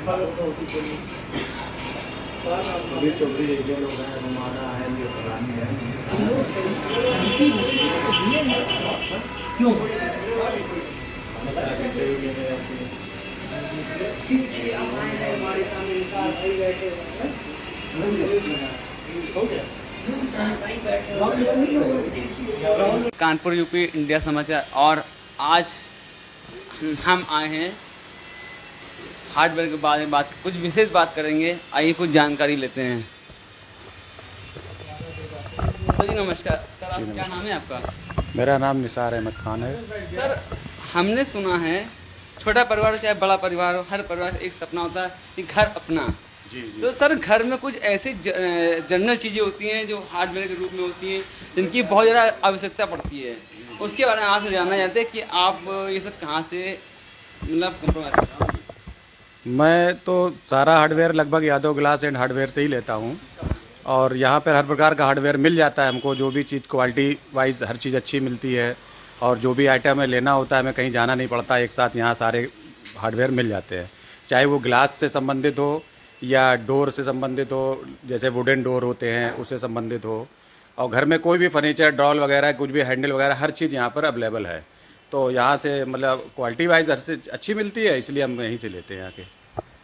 अभी चौधरी जैसे लोग हैं, हमारा है, ये फलानी है। क्यों? कानपुर यूपी इंडिया समाचार। और आज हम आए हैं हार्डवेयर के बारे में कुछ विशेष बात करेंगे। आइए कुछ जानकारी लेते हैं। सर जी नमस्कार। सर आप क्या नाम है आपका? मेरा नाम निसार अहमद खान है। सर हमने सुना है छोटा परिवार चाहे बड़ा परिवार हो, हर परिवार का एक सपना होता है कि घर अपना। जी जी। तो सर घर में कुछ ऐसी जनरल चीज़ें होती हैं जो हार्डवेयर के रूप में होती हैं, जिनकी बहुत ज़्यादा आवश्यकता पड़ती है। उसके बारे में आपसे जानना चाहते हैं कि आप ये सब कहाँ से मतलब कंप्रोमाइज़ कर रहे हैं? मैं तो सारा हार्डवेयर लगभग यादव ग्लास एंड हार्डवेयर से ही लेता हूँ, और यहाँ पर हर प्रकार का हार्डवेयर मिल जाता है हमको। जो भी चीज़ क्वालिटी वाइज हर चीज़ अच्छी मिलती है, और जो भी आइटम है लेना होता है हमें कहीं जाना नहीं पड़ता, एक साथ यहाँ सारे हार्डवेयर मिल जाते हैं। चाहे वो ग्लास से संबंधित हो या डोर से संबंधित हो, जैसे वुडन डोर होते हैं उससे संबंधित हो, और घर में कोई भी फर्नीचर ड्रॉल वगैरह कुछ भी हैंडल वगैरह हर चीज़ यहाँ पर अवेलेबल है। तो यहाँ से मतलब क्वालिटी वाइज हर चीज़ अच्छी मिलती है, इसलिए हम यहीं से लेते हैं आके।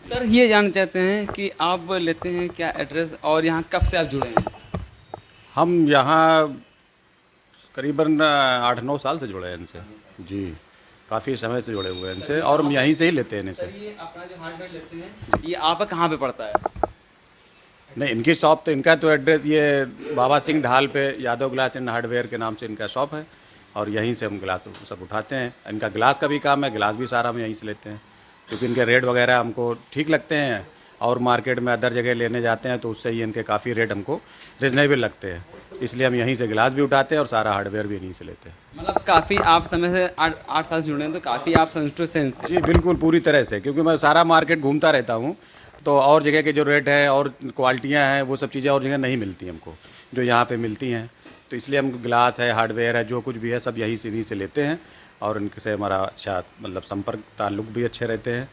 सर ये जानना चाहते हैं कि आप लेते हैं क्या एड्रेस, और यहाँ कब से आप जुड़े हैं? हम यहाँ करीबन 8-9 साल से जुड़े हैं इनसे। जी, काफ़ी समय से जुड़े हुए हैं इनसे, और हम यहीं से ही लेते हैं इनसे। सर ये अपना जो हार्डवेयर लेते हैं ये आपका कहाँ पे पड़ता है? नहीं, इनकी शॉप तो, इनका तो एड्रेस ये बाबा सिंह ढाल पे यादव ग्लास एंड हार्डवेयर के नाम से इनका शॉप है, और यहीं से हम ग्लास सब उठाते हैं। इनका ग्लास का भी काम है, ग्लास भी सारा हम यहीं से लेते हैं, क्योंकि इनके रेट वगैरह हमको ठीक लगते हैं, और मार्केट में अदर जगह लेने जाते हैं तो उससे ही इनके काफ़ी रेट हमको रिजनेबल लगते हैं, इसलिए हम यहीं से ग्लास भी उठाते हैं और सारा हार्डवेयर भी यहीं से लेते हैं। मतलब काफ़ी आप समय से 8 साल से जुड़े हैं, तो काफ़ी आप संतुष्ट हैं इनसे? जी बिल्कुल, पूरी तरह से, क्योंकि मैं सारा मार्केट घूमता रहता हूँ, तो और जगह के जो रेट है और क्वालिटियाँ हैं वो सब चीज़ें और जगह नहीं मिलती हमको, जो यहाँ पे मिलती हैं। तो इसलिए हम ग्लास है, हार्डवेयर है, जो कुछ भी है सब यहीं से लेते हैं, और इनसे हमारा अच्छा मतलब संपर्क ताल्लुक भी अच्छे रहते हैं,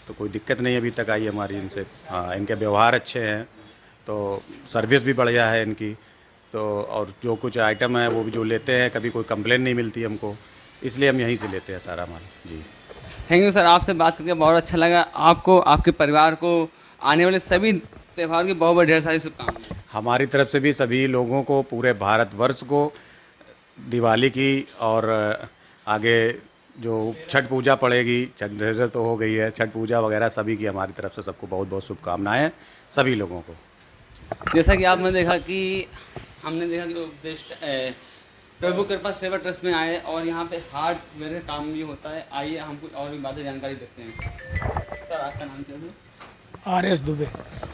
तो कोई दिक्कत नहीं अभी तक आई हमारी इनसे। हाँ, इनके व्यवहार अच्छे हैं, तो सर्विस भी बढ़िया है इनकी, तो और जो कुछ आइटम है वो भी जो लेते हैं कभी कोई कंप्लेन नहीं मिलती हमको, इसलिए हम यहीं से लेते हैं सारा माल। जी थैंक यू सर, आपसे बात करके बहुत अच्छा लगा। आपको, आपके परिवार को आने वाले सभी त्यौहार की बहुत बहुत ढेर सारी शुभकामनाएं। हमारी तरफ से भी सभी लोगों को, पूरे भारतवर्ष को दिवाली की, और आगे जो छठ पूजा पड़ेगी, छठ तो हो गई है, छठ पूजा वगैरह सभी की हमारी तरफ से सबको बहुत बहुत शुभकामनाएं सभी लोगों को। जैसा कि आपने देखा कि हमने देखा कि उपदेश प्रभु कृपा सेवा ट्रस्ट में आए, और यहाँ पे हार्डवेयर का काम भी होता है। आइए हम कुछ और भी बातें जानकारी देते हैं। सर आपका नाम क्या है? RS दुबे।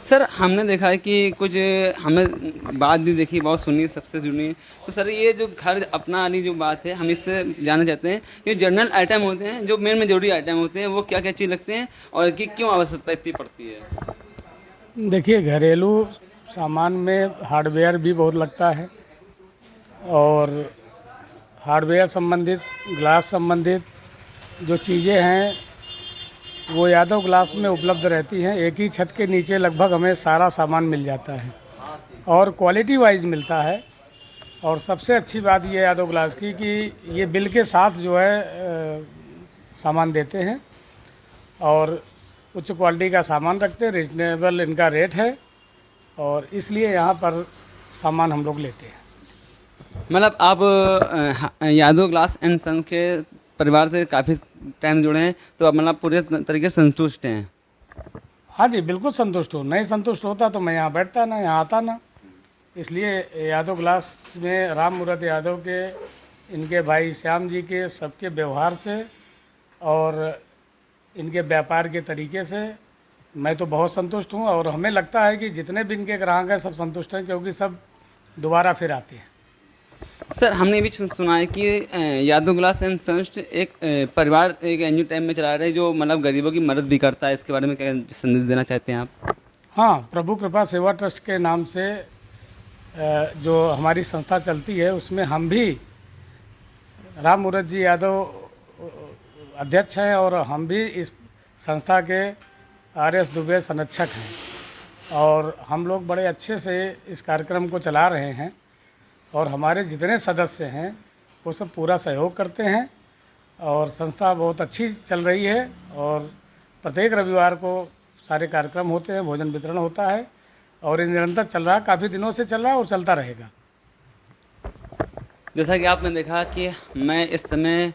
सर हमने देखा है कि कुछ हमने बात भी देखी, बहुत सुनी, सबसे सुनी। तो सर ये जो घर अपना वाली जो बात है, हम इससे जानना चाहते हैं ये जनरल आइटम होते हैं, जो मेन मेजोरिटी आइटम होते हैं, वो क्या क्या चीज़ लगते हैं और कि क्यों आवश्यकता इतनी पड़ती है? देखिए, घरेलू सामान में हार्डवेयर भी बहुत लगता है, और हार्डवेयर संबंधित, ग्लास संबंधित जो चीज़ें हैं वो यादव ग्लास में उपलब्ध रहती हैं। एक ही छत के नीचे लगभग हमें सारा सामान मिल जाता है, और क्वालिटी वाइज मिलता है। और सबसे अच्छी बात ये यादव ग्लास की कि ये बिल के साथ जो है सामान देते हैं, और उच्च क्वालिटी का सामान रखते हैं, रिजनेबल इनका रेट है, और इसलिए यहाँ पर सामान हम लोग लेते हैं। मतलब आप यादव ग्लास एंड सन के परिवार से काफ़ी टाइम जुड़े हैं, तो आप मतलब पूरे तरीके से संतुष्ट हैं? हाँ जी, बिल्कुल संतुष्ट हूँ। नहीं संतुष्ट होता तो मैं यहाँ बैठता ना, यहाँ आता ना। इसलिए यादव ग्लास में राम मूरत यादव के, इनके भाई श्याम जी के, सबके व्यवहार से और इनके व्यापार के तरीके से मैं तो बहुत संतुष्ट हूँ, और हमें लगता है कि जितने भी इनके ग्राहक हैं सब संतुष्ट हैं, क्योंकि सब दोबारा फिर आते हैं। सर हमने भी सुना है कि यादव ग्लास एंड सन्स एक परिवार, एक एनजीओ टाइम में चला रहे हैं, जो मतलब गरीबों की मदद भी करता है। इसके बारे में क्या संदेश देना चाहते हैं आप? हाँ, प्रभु कृपा सेवा ट्रस्ट के नाम से जो हमारी संस्था चलती है, उसमें हम भी, राम मूरत जी यादव अध्यक्ष हैं, और हम भी इस संस्था के RS दुबे संरक्षक हैं और हम लोग बड़े अच्छे से इस कार्यक्रम को चला रहे हैं और हमारे जितने सदस्य हैं वो सब पूरा सहयोग करते हैं और संस्था बहुत अच्छी चल रही है और प्रत्येक रविवार को सारे कार्यक्रम होते हैं, भोजन वितरण होता है और ये निरंतर चल रहा है, काफ़ी दिनों से चल रहा है और चलता रहेगा। जैसा कि आपने देखा कि मैं इस समय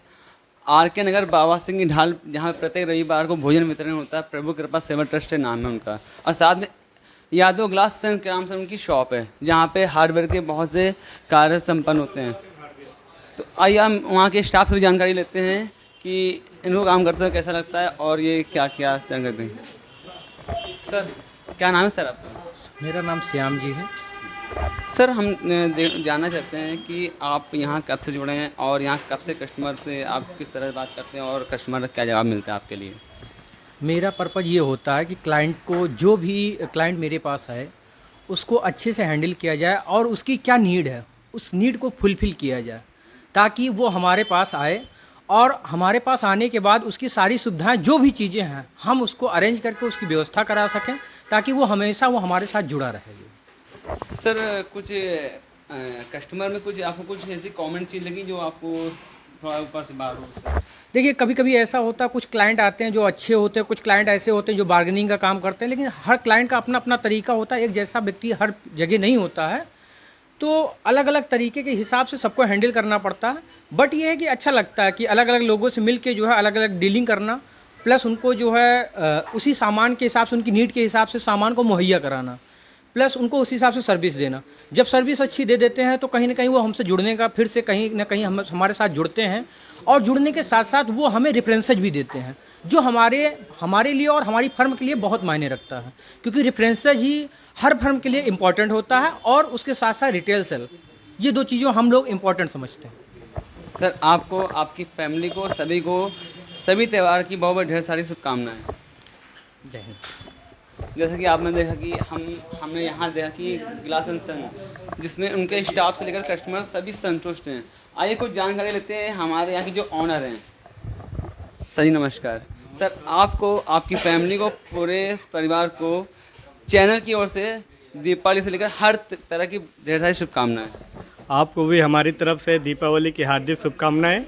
RK नगर बाबा सिंह की ढाल, जहाँ प्रत्येक रविवार को भोजन वितरण होता है, प्रभु कृपा सेवा ट्रस्ट नाम है उनका, और साथ में यादव ग्लास संक्राम से उनकी शॉप है जहाँ पे हार्डवेयर के बहुत से कार्य संपन्न होते हैं। तो आइए हम वहाँ के स्टाफ से भी जानकारी लेते हैं कि इनको काम करते हुए कैसा लगता है और ये क्या क्या जानकारी दें। सर क्या नाम है सर आपका? मेरा नाम श्याम जी है। सर हम जानना चाहते हैं कि आप यहाँ कब से जुड़े हैं और यहाँ कब से कस्टमर से आप किस तरह से बात करते हैं और कस्टमर क्या जवाब मिलता है आपके लिए? मेरा पर्पज़ ये होता है कि क्लाइंट को, जो भी क्लाइंट मेरे पास है उसको अच्छे से हैंडल किया जाए और उसकी क्या नीड है उस नीड को फुलफ़िल किया जाए ताकि वो हमारे पास आए और हमारे पास आने के बाद उसकी सारी सुविधाएं, जो भी चीज़ें हैं, हम उसको अरेंज करके उसकी व्यवस्था करा सकें ताकि वो हमेशा वो हमारे साथ जुड़ा रहे। सर कुछ कस्टमर में कुछ आपको कुछ ऐसी कॉमन चीज़ लगी जो आपको थोड़ा ऊपर से बाहर हो? देखिए, कभी कभी ऐसा होता है, कुछ क्लाइंट आते हैं जो अच्छे होते हैं, कुछ क्लाइंट ऐसे होते हैं जो बार्गेनिंग का काम करते हैं, लेकिन हर क्लाइंट का अपना अपना तरीका होता है, एक जैसा व्यक्ति हर जगह नहीं होता है, तो अलग अलग तरीके के हिसाब से सबको हैंडल करना पड़ता है। बट ये है कि अच्छा लगता है कि अलग अलग लोगों से मिल के जो है अलग अलग डीलिंग करना, प्लस उनको जो है उसी सामान के हिसाब से, उनकी नीड के हिसाब से सामान को मुहैया कराना, प्लस उनको उस हिसाब से सर्विस देना। जब सर्विस अच्छी दे देते हैं तो कहीं ना कहीं वो हमसे जुड़ने का, फिर से कहीं ना कहीं हमारे साथ जुड़ते हैं और जुड़ने के साथ साथ वो हमें रेफरेंसेज भी देते हैं जो हमारे लिए और हमारी फर्म के लिए बहुत मायने रखता है, क्योंकि रेफरेंसेज ही हर फर्म के लिए इम्पॉर्टेंट होता है और उसके साथ साथ रिटेल सेल, ये दो चीज़ों हम लोग इम्पॉर्टेंट समझते हैं। सर आपको, आपकी फैमिली को, सभी को सभी त्यौहार की बहुत बहुत ढेर सारी शुभकामनाएं। जय हिंद। जैसे कि आपने देखा कि हमने यहाँ देखा कि ग्लास एंड सन, जिसमें उनके स्टाफ से लेकर कस्टमर सभी संतुष्ट हैं। आइए कुछ जानकारी लेते हैं हमारे यहाँ की जो ऑनर हैं। सर जी नमस्कार। सर आपको, आपकी फैमिली को, पूरे परिवार को चैनल की ओर से दीपावली से लेकर हर तरह की ढेर सारी शुभकामनाएं। आपको भी हमारी तरफ से दीपावली की हार्दिक शुभकामनाएं।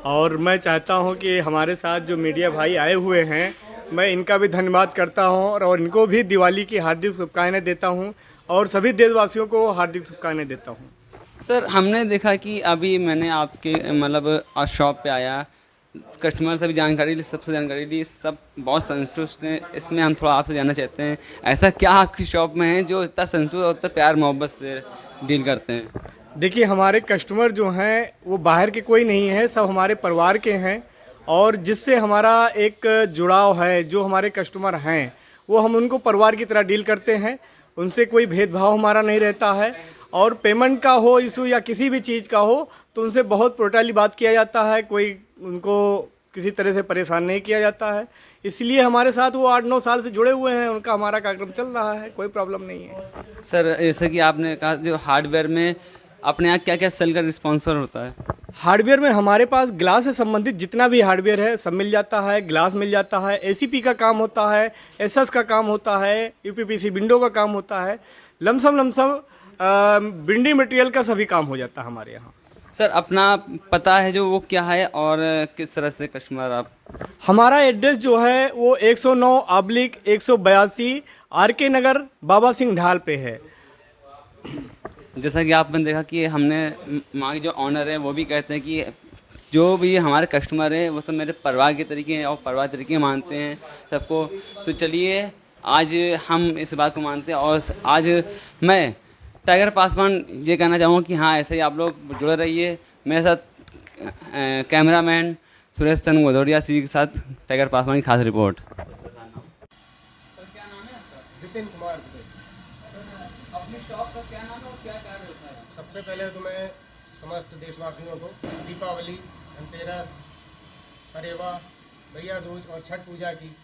और मैं चाहता हूं कि हमारे साथ जो मीडिया भाई आए हुए हैं, मैं इनका भी धन्यवाद करता हूं और इनको भी दिवाली की हार्दिक शुभकामनाएं देता हूं और सभी देशवासियों को हार्दिक शुभकामनाएं देता हूं। सर हमने देखा कि अभी मैंने आपके मतलब शॉप पे आया, कस्टमर से भी जानकारी ली, सबसे जानकारी ली, सब बहुत संतुष्ट हैं। इसमें हम थोड़ा आपसे जानना चाहते हैं, ऐसा क्या आपकी शॉप में है जो इतना संतुष्ट और इतना प्यार मोहब्बत से डील करते हैं? देखिए, हमारे कस्टमर जो हैं वो बाहर के कोई नहीं है, सब हमारे परिवार के हैं और जिससे हमारा एक जुड़ाव है, जो हमारे कस्टमर हैं वो हम उनको परिवार की तरह डील करते हैं, उनसे कोई भेदभाव हमारा नहीं रहता है। और पेमेंट का हो इशू या किसी भी चीज़ का हो तो उनसे बहुत प्रोटली बात किया जाता है, कोई उनको किसी तरह से परेशान नहीं किया जाता है। इसलिए हमारे साथ वो 8-9 साल से जुड़े हुए हैं, उनका हमारा कार्यक्रम चल रहा है, कोई प्रॉब्लम नहीं है। सर जैसे कि आपने कहा, जो हार्डवेयर में अपने यहाँ क्या क्या सेल का रिस्पॉन्सर होता है? हार्डवेयर में हमारे पास ग्लास से संबंधित जितना भी हार्डवेयर है सब मिल जाता है। ग्लास मिल जाता है, ACP का काम होता है, SS का काम होता है, UPPC विंडो का काम होता है, लमसम बिल्डिंग मटेरियल का सभी काम हो जाता है हमारे यहाँ। सर अपना पता है जो वो क्या है और किस तरह से कस्टमर आप? हमारा एड्रेस जो है वो 109/182 RK नगर बाबा सिंह ढाल पे है। जैसा कि आपने देखा कि हमने, वहाँ के जो ऑनर है वो भी कहते हैं कि जो भी हमारे कस्टमर हैं वो सब मेरे परिवार के तरीके हैं और परिवार तरीके मानते हैं सबको। तो चलिए आज हम इस बात को मानते हैं और आज मैं टाइगर पासवान ये कहना चाहूँगा कि हाँ ऐसे ही आप लोग जुड़े रहिए। मेरे साथ कैमरामैन सुरेश चंद भदौरिया जी के साथ टाइगर पासवान की खास रिपोर्ट। विपिन कुमार। अपनी शॉप का क्या नाम है और क्या कार्य होता है? सबसे पहले तो मैं समस्त देशवासियों को दीपावली, धनतेरस, परेवा, भैया दूज और छठ पूजा की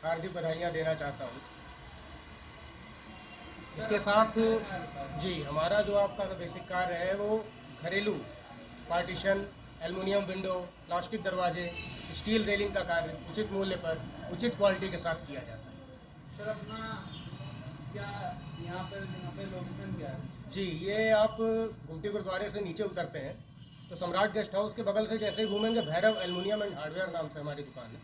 हार्दिक बधाइयाँ देना चाहता हूँ। इसके साथ जी हमारा जो आपका बेसिक कार्य है वो घरेलू पार्टीशन, एल्युमिनियम विंडो, प्लास्टिक दरवाजे, स्टील रेलिंग का कार्य उचित मूल्य पर उचित क्वालिटी के साथ किया जाता है। सर अपना क्या यहाँ पे लोकेशन क्या है? जी, ये आप गुमटी गुरुद्वारे से नीचे उतरते हैं तो सम्राट गेस्ट हाउस के बगल से जैसे ही घूमेंगे, भैरव एल्युमिनियम एंड हार्डवेयर नाम से हमारी दुकान है।